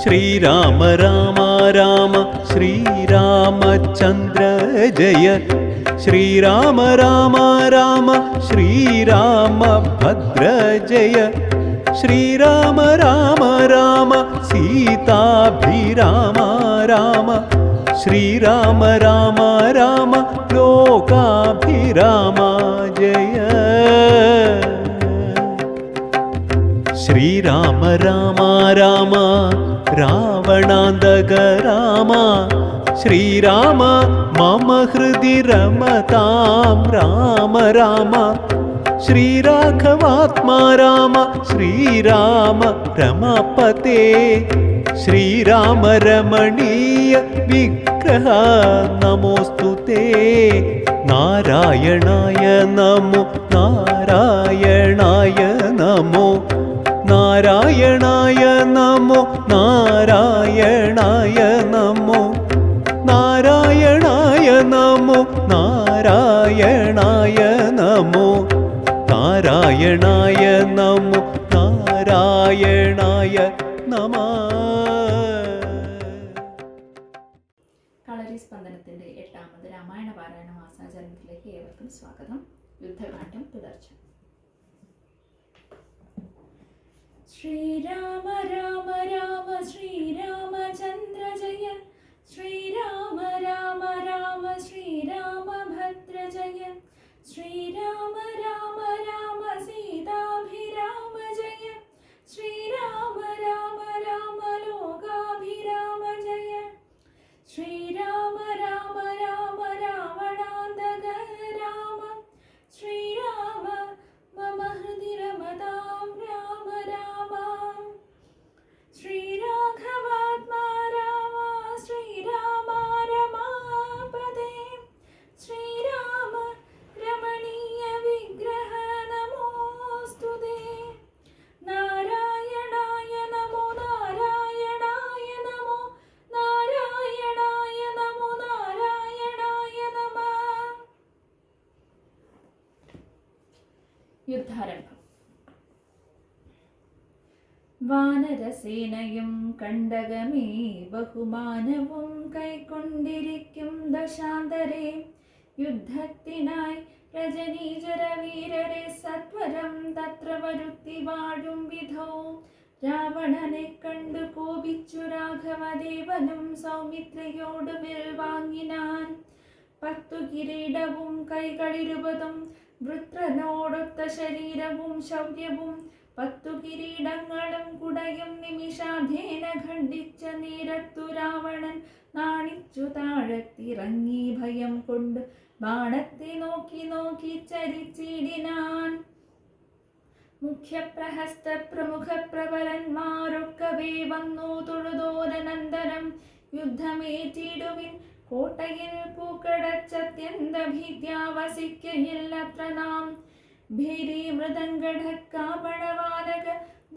ശ്രീരാമ രാമ രാമ ശ്രീരാമചന്ദ്ര ജയ ശ്രീരാമ രാമ രാമ ശ്രീരാമഭദ്ര ജയ ശ്രീരാമ രാമ രാമ സീതാഭിരാമ രാമ ശ്രീരാമ രാമ രാമ ലോകാഭിരാമ ജയ ശ്രീരാമ രാമ രാമ രാവണാന്തക രാമ ശ്രീരാമ മമ ഹൃദി രമതാം രാമ രാമ ശ്രീരാഘവാത്മാ രാമ ശ്രീരാമ രമപതേ ശ്രീരാമ രമണീയ വിഗ്രഹ നമോസ്തുതേ നാരായണായ നമോ നാരായണായ നമോ നാരായണായ നമോ നാരായണായ നമോ നാരായണായ നമോ നാരായണായ നമോ നാരായണായ നമോ നാരായണായ നമഃ. കളരി സ്പന്ദനത്തിന്റെ 8ാമത് രാമായണ പാരായണ മാസാചരണത്തിലേക്ക് ഏവർക്കും സ്വാഗതം. യുദ്ധകാന്ഡം തുടർച്ച. ശ്രീരാമ രാമ രാമ ശ്രീരാമചന്ദ്ര ജയ ശ്രീരാമ രാമ രാമ ശ്രീരാമഭദ്ര ജയ ശ്രീരാമ രാമ രാമ സീതാഭിരാമ ജയ ശ്രീരാമ രാമ രാമ ലോകാഭിരാമ ജയ ശ്രീരാമ രാമ രാമ രാവണാന്തക രാമ ശ്രീരാമ മമ ഹൃദി രമതാം രാമ രാമ ശ്രീരാഘവാത്മാ രാമ ശ്രീരാമ രമാപതേ ശ്രീരാമ രമണീയ വിഗ്രഹ നമോസ്തുതേ നാരായണായ നമോ നാരായണായ നമോ നാരായണായ നമോ നാരായണായ നമഃ. യുദ്ധാരംഭം. വാനരസേനയും കണ്ടകമേ ബഹുമാനവും കൈക്കൊണ്ടിരിക്കും ദശാന്തരെ യുദ്ധത്തിനായി രജനീചര വീരരെ സത്വരം തത്ര വരുത്തി വാഴും വിധോ രാവണനെ കണ്ടു കോപിച്ചു രാഘവദേവനും സൗമിത്രയോട് മേൽ വാങ്ങിനാൻ 10 കിരീടവും കൈകളിരുപതും വൃത്രനോടൊത്ത ശരീരവും ശൗര്യവും 10 കിരീടങ്ങളും കുടയും നിമിഷാധേന ഖണ്ഡിച്ച നേരത്തു രാവണൻ നാണിച്ചു താഴത്തിറങ്ങി ഭയം കൊണ്ട് ബാണത്തെ നോക്കി നോക്കി ചരിച്ചിടിനാൻ. മുഖ്യപ്രഹസ്ത പ്രമുഖ പ്രബലന്മാരൊക്കവേ വന്നു തൊഴുതോരനന്തരം യുദ്ധമേറ്റിടുവിൻ കോട്ടയിൽ പൂക്കടച്ചത്യന്ത ഭീത്യാ വസിക്കയില്ലത്ര നാം. ഭേരി മൃദംഗഢക്കാപണവാനക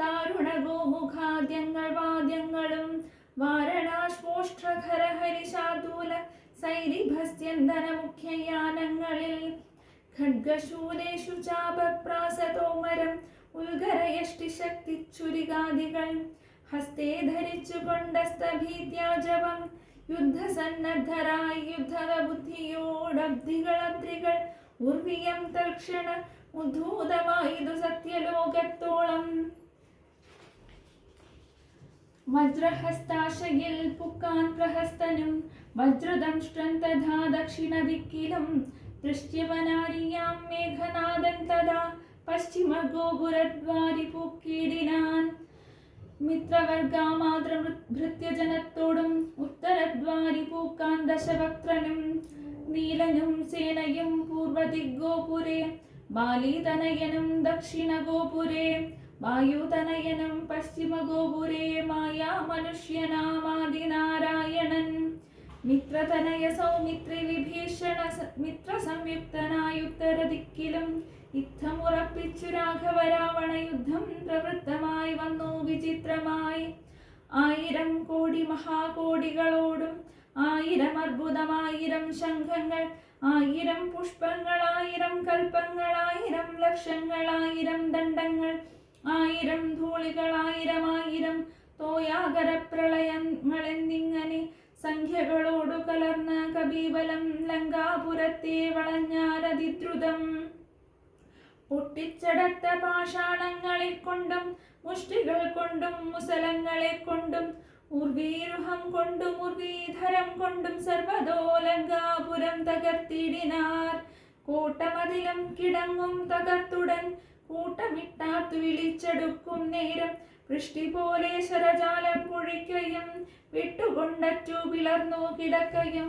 ദാരുണ ഗോമുഖാദ്യങ്ങൾ വാദ്യങ്ങളും വാരണാശ്മോഷ്ട്രഖര ഹരിശാർദൂല സൈരിഭസ്യന്തന മുഖ്യയാനങ്ങളിൽ ഖഡ്ഗശൂലേഷു ചാപപ്രാസതോമരം ഉൽഗരയഷ്ടിശക്തിച്ചുരികാദികൾ ഹസ്തേ ധരിച്ചുകൊണ്ടസ്തഭീത്യാജവം യുദ്ധസന്നദ്ധരായി യുദ്ധക ബുദ്ധിയോടബ്ധികളദ്രികൾ ഉർവിയം തൽക്ഷണ ഉദ്ധൂതമായിതു സത്യലോകത്തോളം. വജ്രഹസ്താശയിൽ പുക്കാൻ പ്രഹസ്തനും വജ്രദംഷ്ട്രൻ തഥാ ദക്ഷിണദിക്കിലും ദൃശ്യവനാരിയാം മേഘനാദൻ തഥാ പശ്ചിമ ഗോപുരദ്വാരി പൂക്കീടിനാൻ. മിത്രവർഗാമാതൃഭൃത്യജനത്തോടും ഉത്തരദ്വാരി പൂക്കാൻ ദശവക്ത്രനും നീലനും സേനയും പൂർവദിഗ്ഗോപുരേ ബാലീതനയനും ദക്ഷിണഗോപുരേ വായുതനയനും പശ്ചിമഗോപുരേ മായാ മനുഷ്യനാമാദിനാരായണൻ. മിത്രതനയ സൗമിത്രി വിഭീഷണ മിത്രസംയുക്തനായുത്തരദിക്കിലും യുദ്ധമുറപ്പിച്ചു രാഘവ രാവണ യുദ്ധം പ്രവൃത്തമായി വന്നു വിചിത്രമായി. 1000 കോടി മഹാകോടികളോടും 1000 അർബുദം 1000 ശംഖങ്ങൾ 1000 പുഷ്പങ്ങൾ 1000 കൽപ്പങ്ങൾ 1000 ലക്ഷങ്ങൾ 1000 ദണ്ഡങ്ങൾ 1000 ധൂളികൾ 1000 തോയാകരപ്രളയങ്ങളെന്നിങ്ങനെ സംഖ്യകളോടു കലർന്ന കബീബലം ലങ്കാപുരത്തെ വളഞ്ഞാരതിദ്രുതം. പൊട്ടിച്ചടർത്ത പാഷാണങ്ങളെ കൊണ്ടും മുഷ്ടികൾ കൊണ്ടും മുസലങ്ങളെ കൊണ്ടും ഉർവീരുഹം കൊണ്ടും ഉർവീധരം കൊണ്ടും സർവതോ ലങ്കാപുരം തകർത്തിടിനാർ. കോട്ടമതിലും കിടങ്ങും തകർത്തുടൻ കൂട്ടമിട്ടാർത്തു വിളിച്ചെടുക്കും നേരം വൃഷ്ടി പോലെ ശരജാലം പൊഴിക്കയും വിട്ടുകൊണ്ടറ്റു പിളർന്നു കിടക്കയും.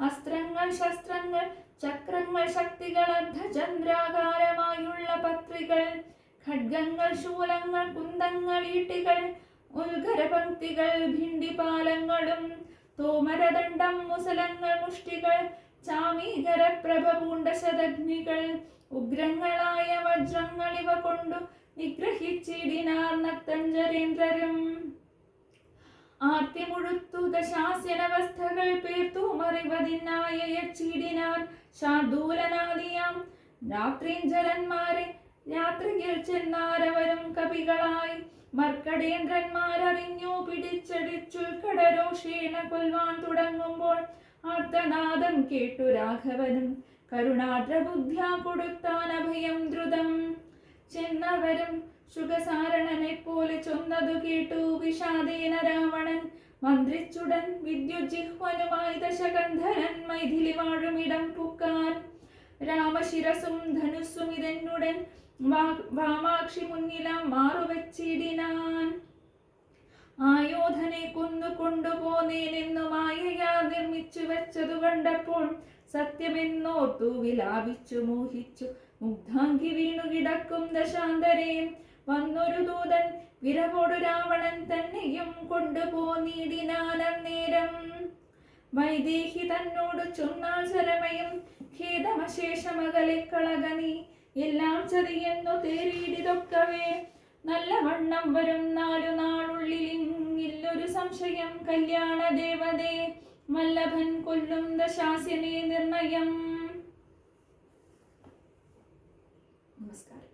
അസ്ത്രങ്ങൾ ശസ്ത്രങ്ങൾ ചക്രങ്ങൾ ശക്തികൾ അർദ്ധചന്ദ്രാകാരമായുള്ള പത്രികൾ ഖഡ്ഗങ്ങൾ ശൂലങ്ങൾ കുന്തങ്ങൾ ഈട്ടികൾ ഉൽഗരപംക്തികൾ ഭിണ്ടിപാലങ്ങളും തോമരദണ്ഡം മുസലങ്ങൾ മുഷ്ടികൾ ചാമീകരപ്രഭ പൂണ്ട ശതഗ്നികൾ ഉഗ്രങ്ങളായ വജ്രങ്ങൾ ഇവ കൊണ്ടു നിഗ്രഹിച്ചിടിനാർ നക്തഞ്ചരേന്ദ്രരും. ആർത്തി മുഴുത്തു ദശാസ്യനവസ്ഥകൾ പേർത്തു മറിവതിനായച്ചിടിനാർ ശാർദൂലനാദിയാം രാത്രീഞ്ചരന്മാരെ. രാത്രിയിൽ ചെന്നാരവരും കവികളായി മർക്കടേന്ദ്രന്മാരറിഞ്ഞു പിടിച്ചടിച്ചുൽക്കടരോഷേണ കൊൽവാൻ തുടങ്ങുമ്പോൾ ആർത്തനാദം കേട്ടു രാഘവനും കരുണാദ്രബുദ്ധ്യാ കൊടുത്താൻ അഭയം ദ്രുതം. ചെന്നവരും ശുഗസാരണനെ പോലെ ചൊന്നതു കേട്ടു വിഷാദേന രാവണൻ മന്ത്രിച്ചുടൻ വിദ്യുജിഹ്വനുമായി ദശകന്ധരൻ മൈഥിലി വാഴുമിടം പുക്കാൻ. രാമശിരസും ധനുസ്സും ഇതെന്നുടൻ വാമാക്ഷി മുന്നിലാം മാറുവച്ചിടിനാൻ. ആയോധനെ കൊന്നു കൊണ്ടുപോന്നേനെന്നു മായയാ നിർമ്മിച്ചു വെച്ചതു കണ്ടപ്പോൾ സത്യമെന്നോർത്തു വിലാപിച്ചു മോഹിച്ചു മുഗ്ധാംഗി വീണു കിടക്കും ദശാന്തരേ. വന്നൊരു ദൂതൻ വിരവോടു രാവണൻ തന്നെയും കൊണ്ടുപോന്നീടിനാനന്നേരം. വൈദേഹി തന്നോട് ചൊന്നാൾ ശരമയും ഖേദമശേഷമകലെ കളകനി എല്ലാം ചതിയെന്നു തേറിയിടിതൊക്കവേ. നല്ലവണ്ണം വരും 4 നാളുള്ളിലില്ലൊരു സംശയം കല്യാണ ദേവതേ വല്ലഭൻ കൊല്ലും ദശാസ്യനെ നിർണയം. നമസ്കാരം.